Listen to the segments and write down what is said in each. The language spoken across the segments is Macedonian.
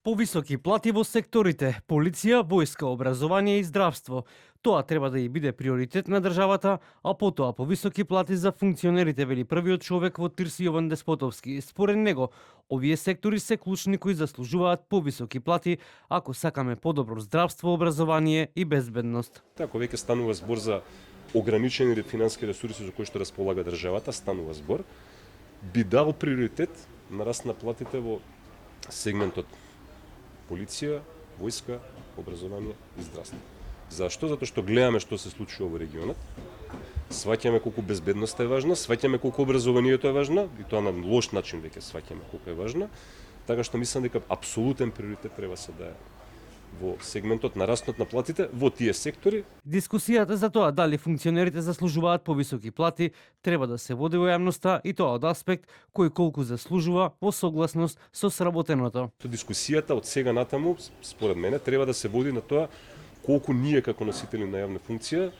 Повисоки плати во секторите полиција, војска, образование и здравство. Тоа треба да и биде приоритет на државата, а потоа повисоки плати за функционерите, вели првиот човек во Тирс Јован Деспотовски. Според него, овие сектори се клучни кои заслужуваат повисоки плати ако сакаме подобро здравство, образование и безбедност. Ако веќе станува збор за ограничени финансски ресурси за кои што располага државата, станува збор, би дал приоритет на раст на платите во сегментот полиција, војска, образование и здравство. Зашто? Затоа што гледаме што се случува во регионот, сваќаме колку безбедноста е важна, сваќаме колку образованието е важно, и тоа на лош начин веќе сваќаме колку е важно, така што мислам дека апсолутен приоритет треба се да е во сегментот на растот на платите во тие сектори. Дискусијата за тоа дали функционерите заслужуваат повисоки плати треба да се води во јавноста и тоа од аспект кој колку заслужува во согласност со сработеното. Дискусијата од сега натаму, според мене, треба да се води на тоа колку ние како носители на јавна функција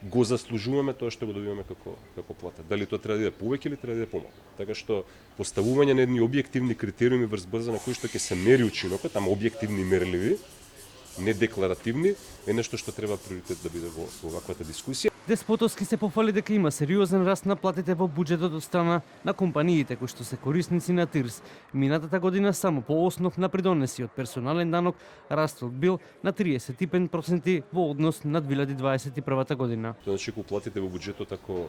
го заслужуваме тоа што го добиваме како плата. Дали тоа треба да биде повеќе или треба да биде помалку. Така што поставување на едни објективни критериуми врз база на кои што ќе се мери учинокот, ама објективни и мерливи, не декларативни, е нешто што треба приоритет да биде во ваквата дискусија. Деспотовски се пофали дека има сериозен раст на платите во буџетот од страна на компаниите кои што се корисници на Тирс. Минатата година само по основ на придонеси од персонален данок растот бил на 35% во однос на 2021 година. Тоа значи кога платите во буџетот ако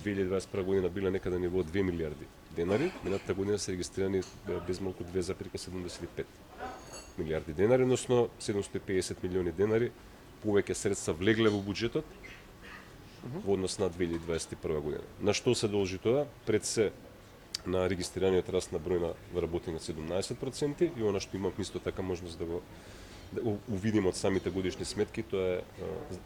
2021 година биле некаде ниво 2 милиарди денари, минатата година се регистрирани безмалку 2,75 милиарди денари, односно 750 милиони денари повеќе средства влегле во буџетот во однос на 2021 година. На што се должи тоа? Пред се на регистрираниот раст на број на вработени 17% и она што имам исто така можност да го увидим од самите годишни сметки, тоа е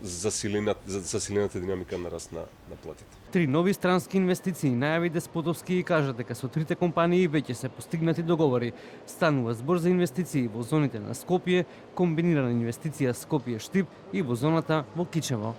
засилената динамика на раст на платите. 3 нови странски инвестиции најави Деспотовски и кажа дека со трите компании веќе се постигнати договори. Станува збор за инвестиции во зоните на Скопје, комбинирана инвестиција Скопје-Штип и во зоната во Кичево.